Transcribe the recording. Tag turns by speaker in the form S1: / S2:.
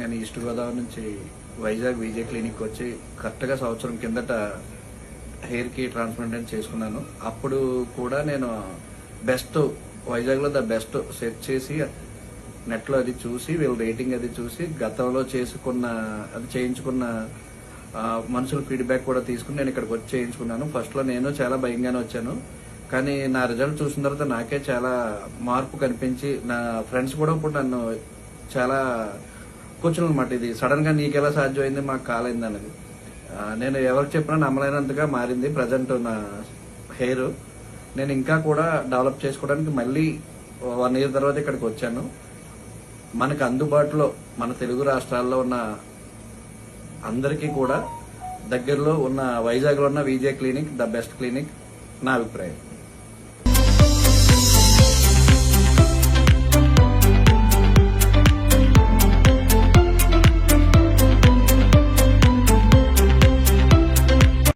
S1: నేను ఈస్ట్ గోదావరి నుంచి Vizag VJ clinic వచ్చి కరెక్ట్గా సంవత్సరం కిందట హెయిర్కి ట్రాన్స్ప్లాంటేషన్ చేసుకున్నాను. అప్పుడు కూడా నేను బెస్ట్ వైజాగ్లో ద బెస్ట్ సెట్ చేసి నెట్లో అది చూసి వీళ్ళ రేటింగ్ అది చూసి గతంలో చేయించుకున్న మనుషుల ఫీడ్బ్యాక్ కూడా తీసుకుని నేను ఇక్కడికి వచ్చి చేయించుకున్నాను. ఫస్ట్లో నేను చాలా భయంగానే వచ్చాను, కానీ నా రిజల్ట్ చూసిన తర్వాత నాకే చాలా మార్పు కనిపించి నా ఫ్రెండ్స్ కూడా ఇప్పుడు నన్ను చాలా కూర్చుని అనమాట, ఇది సడన్ గా నీకెలా సాధ్యమైంది, మాకు కాలైంది అన్నది. నేను ఎవరికి చెప్పినా నమ్మలేనంతగా మారింది ప్రజెంట్ నా హెయిర్. నేను ఇంకా కూడా డెవలప్ చేసుకోవడానికి మళ్ళీ 1 year తర్వాత ఇక్కడికి వచ్చాను. మనకు అందుబాటులో మన తెలుగు రాష్ట్రాల్లో ఉన్న అందరికీ కూడా దగ్గరలో ఉన్న వైజాగ్లో ఉన్న VJ clinic the best clinic నా అభిప్రాయం.